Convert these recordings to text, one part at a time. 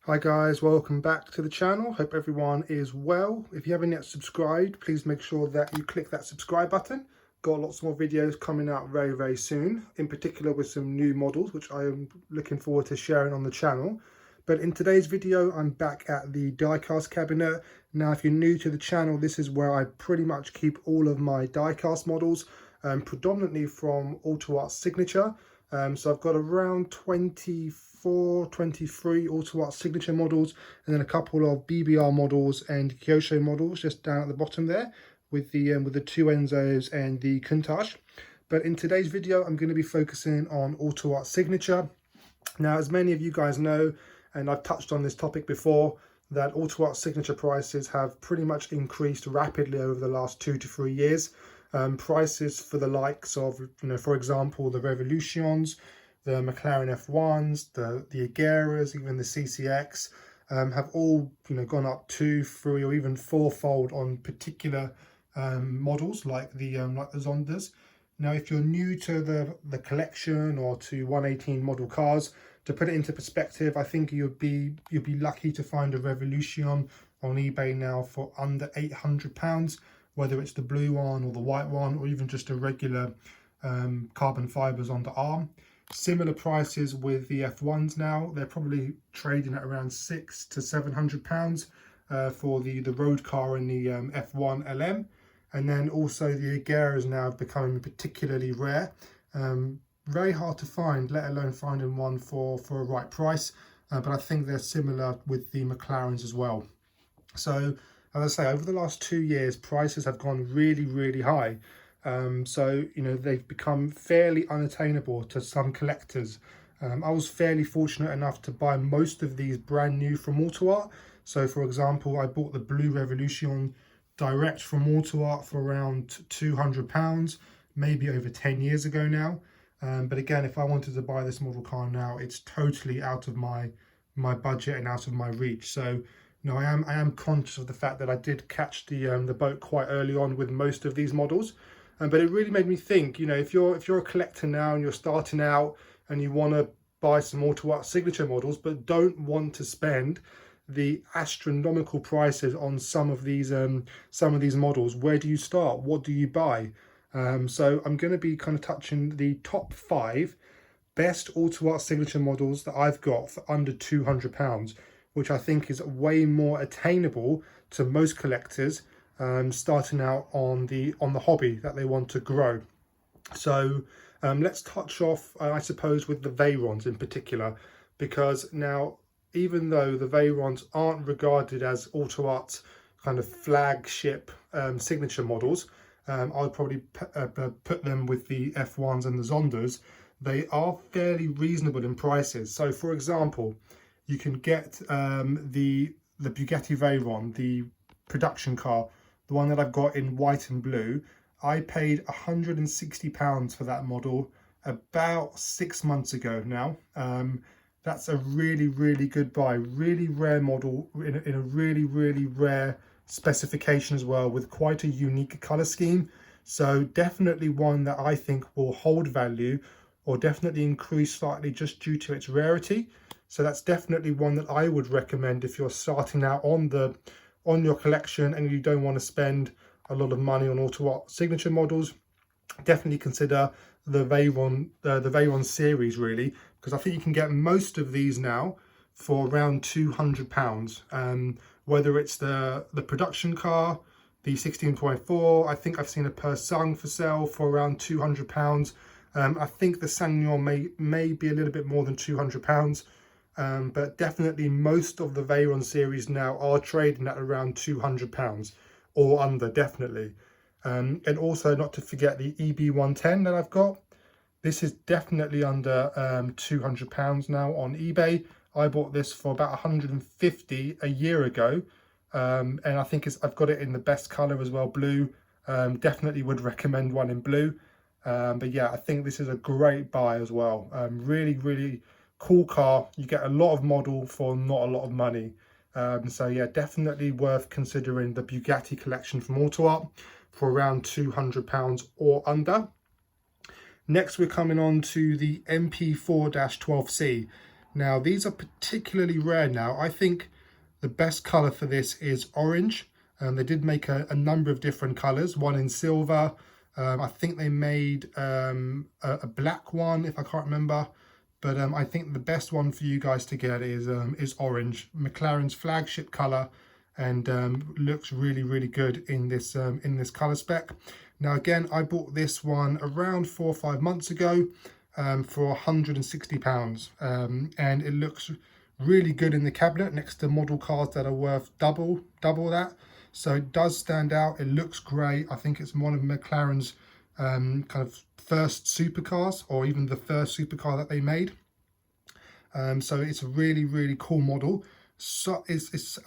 Hi guys, welcome back to the channel. Hope everyone is well. If you haven't yet subscribed, please make sure that you click that subscribe button. Got lots more videos coming out very soon, in particular with some new models, which I am looking forward to sharing on the channel. But in today's video, I'm back at the diecast cabinet. Now, if you're new to the channel, this is where I pretty much keep all of my diecast models, predominantly from AUTOart Signature. So I've got around 23 AUTOart Signature models, and then a couple of BBR models and Kyosho models just down at the bottom there with the two Enzos and the Countach. But in today's video, I'm going to be focusing on AUTOart Signature. Now, as many of you guys know, and I've touched on this topic before, that AUTOart Signature prices have pretty much increased rapidly over the last 2 to 3 years. Prices for the likes of, for example, the Revolutions, the McLaren F1s, the Agueras, even the CCX, have all gone up 2, 3, or even 4-fold on particular models like the Zondas. Now, if you're new to the collection or to 118 model cars, to put it into perspective, I think you'll be lucky to find a Revolution on eBay now for under £800. Whether it's the blue one or the white one, or even just a regular carbon fibers on the arm. Similar prices with the F1s now. They're probably trading at around £600 to £700 for the road car in the F1 LM. And then also the Agueras now becoming particularly rare. Very hard to find, let alone finding one for a right price. But I think they're similar with the McLarens as well. So, as I say, over the last 2 years, prices have gone really high. So, they've become fairly unattainable to some collectors. I was fairly fortunate enough to buy most of these brand new from AUTOart. So, for example, I bought the Blue Revolution direct from AUTOart for around £200, maybe over 10 years ago now. But again, if I wanted to buy this model car now, it's totally out of my budget and out of my reach. So, no, I am conscious of the fact that I did catch the boat quite early on with most of these models, but it really made me think. If you're a collector now and you're starting out and you want to buy some AUTOart Signature models, but don't want to spend the astronomical prices on some of these models, where do you start? What do you buy? So I'm going to be kind of touching the top 5 best AUTOart Signature models that I've got for under £200. Which I think is way more attainable to most collectors starting out on the hobby that they want to grow. So let's touch off, I suppose, with the Veyrons in particular, because now, even though the Veyrons aren't regarded as AUTOART's kind of flagship signature models, I would probably put them with the F1s and the Zondas. They are fairly reasonable in prices. So, for example, you can get the Bugatti Veyron, the production car, the one that I've got in white and blue. I paid £160 for that model about 6 months ago now. That's a really good buy. Really rare model in a really rare specification as well, with quite a unique colour scheme. So definitely one that I think will hold value, or definitely increase slightly just due to its rarity. So that's definitely one that I would recommend if you're starting out on your collection and you don't want to spend a lot of money on AUTOart Signature models. Definitely consider the Veyron series, really, because I think you can get most of these now for around £200. Whether it's the production car, the 16.4, I think I've seen a Persung for sale for around £200. I think the Sangnon may be a little bit more than £200. But definitely most of the Veyron series now are trading at around £200 or under, definitely. And also, not to forget the EB110 that I've got. This is definitely under £200 now on eBay. I bought this for about £150 a year ago, and I think I've got it in the best colour as well, blue. Definitely would recommend one in blue. But yeah, I think this is a great buy as well. Really cool car. You get a lot of model for not a lot of money. So yeah, definitely worth considering the Bugatti collection from AUTOart for around £200 or under. Next, we're coming on to the MP412C. Now these are particularly rare now. I think the best color for this is orange. They did make a number of different colors, one in silver. I think they made a black one, if I can't remember. But I think the best one for you guys to get is orange, McLaren's flagship color, and looks really, really good in this color spec. Now again, I bought this one around 4 or 5 months ago for £160, and it looks really good in the cabinet next to model cars that are worth double that. So it does stand out. It looks great. I think it's one of McLaren's kind of first supercars, or even the first supercar that they made. So it's a really, really cool model. So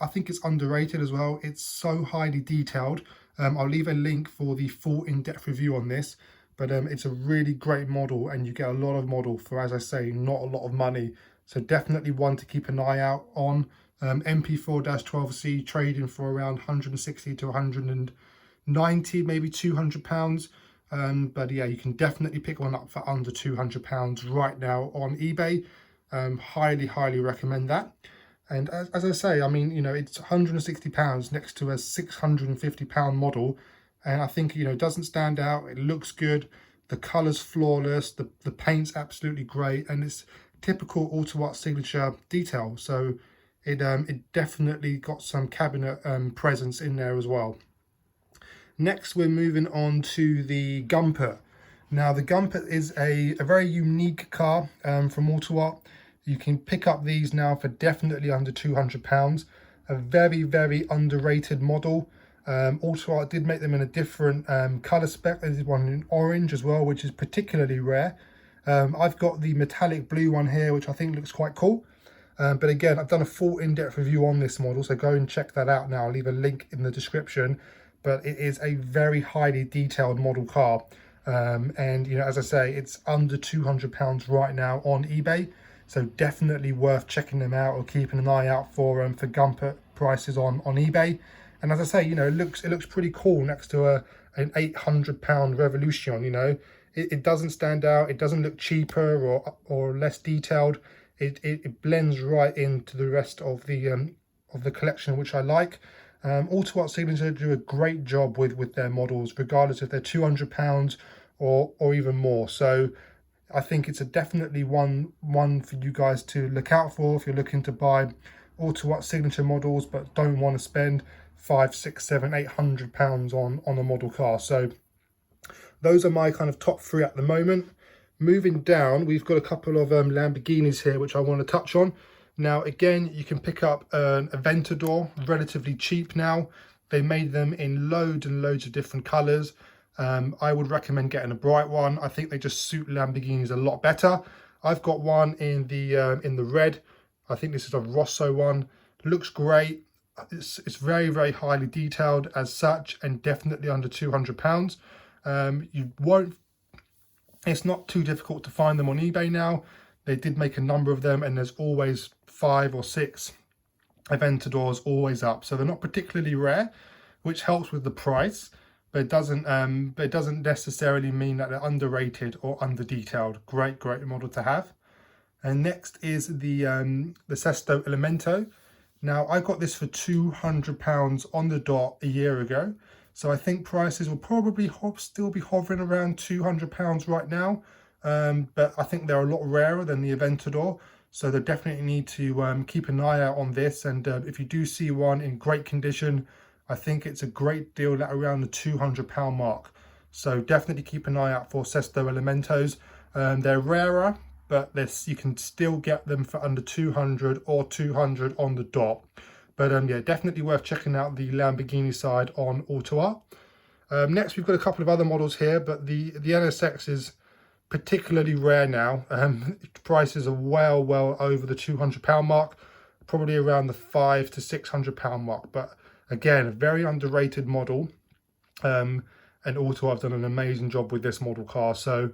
I think it's underrated as well. It's so highly detailed. I'll leave a link for the full in-depth review on this, but it's a really great model, and you get a lot of model for, as I say, not a lot of money. So definitely one to keep an eye out on. MP412C trading for around 160 to 190, maybe £200. But yeah, you can definitely pick one up for under £200 right now on eBay. Highly recommend that. And as I say, I mean, you know, it's £160 next to a £650 model, and I think, you know, it doesn't stand out. It looks good. The color's flawless. The paint's absolutely great, and it's typical AUTOart signature detail. So it definitely got some cabinet presence in there as well. Next, we're moving on to the Gumper. Now, the Gumper is a very unique car from AUTOart. You can pick up these now for definitely under £200. A very underrated model. AUTOart did make them in a different colour spec. They did one in orange as well, which is particularly rare. I've got the metallic blue one here, which I think looks quite cool. But again, I've done a full in-depth review on this model, so go and check that out now. I'll leave a link in the description. But it is a very highly detailed model car. And, you know, as I say, it's under £200 right now on eBay. So definitely worth checking them out or keeping an eye out for Gumper prices on eBay. And as I say, you know, it looks pretty cool next to an £800 Revolution. You know, it doesn't stand out. It doesn't look cheaper or less detailed. It blends right into the rest of the collection, which I like. AUTOart Signature do a great job with their models, regardless if they're £200 or even more. So I think it's definitely one for you guys to look out for if you're looking to buy AUTOart Signature models but don't want to spend £500, £600, £700, £800 on a model car. So those are my kind of top three at the moment. Moving down, we've got a couple of Lamborghinis here which I want to touch on. Now again, you can pick up an Aventador relatively cheap now. They made them in loads and loads of different colours. I would recommend getting a bright one. I think they just suit Lamborghinis a lot better. I've got one in the red. I think this is a Rosso one. Looks great. It's very highly detailed as such, and definitely under £200. You won't. It's not too difficult to find them on eBay now. They did make a number of them, and there's always 5 or 6 Aventadors always up. So they're not particularly rare, which helps with the price. But it doesn't necessarily mean that they're underrated or under-detailed. Great model to have. And next is the Sesto Elemento. Now, I got this for £200 on the dot a year ago. So I think prices will probably still be hovering around £200 right now. But I think they're a lot rarer than the Aventador. So they definitely need to keep an eye out on this. And if you do see one in great condition, I think it's a great deal at around the £200 mark. So definitely keep an eye out for Sesto Elementos. They're rarer, but you can still get them for under 200 or 200 on the dot. But yeah, definitely worth checking out the Lamborghini side on AUTOart. Next, we've got a couple of other models here, but the NSX is particularly rare now. Prices are well over the £200 mark, probably around the £500 to £600 mark. But again, a very underrated model, and AUTOart have done an amazing job with this model car. So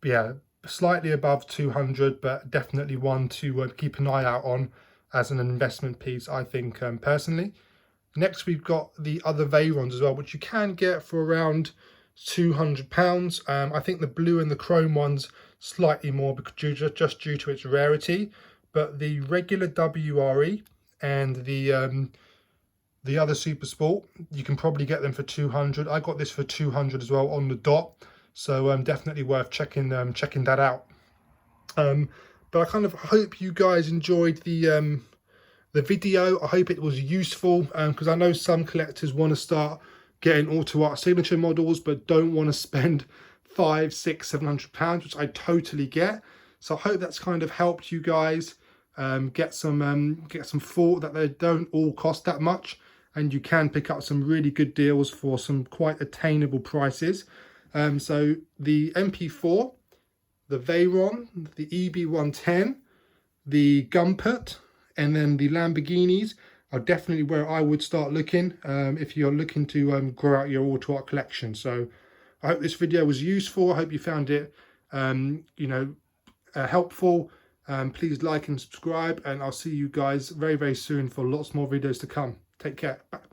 yeah, slightly above 200, but definitely one to keep an eye out on as an investment piece, I think, personally. Next, we've got the other Veyrons as well, which you can get for around £200. I think the blue and the chrome ones slightly more because just due to its rarity. but the regular WRE and the other Super Sport, you can probably get them for 200. I got this for 200 as well on the dot, so definitely worth checking that out. But I kind of hope you guys enjoyed the video. I hope it was useful, because I know some collectors want to start getting AUTOart signature models but don't want to spend £500, £600, £700, which I totally get. So I hope that's kind of helped you guys get some thought that they don't all cost that much, and you can pick up some really good deals for some quite attainable prices. So the MP4, the Veyron, the EB110, the Gumper, and then the Lamborghinis are definitely where I would start looking if you're looking to grow out your AUTOart collection. So I hope this video was useful. I hope you found it helpful. Please like and subscribe, and I'll see you guys very, very soon for lots more videos to come. Take care. Bye.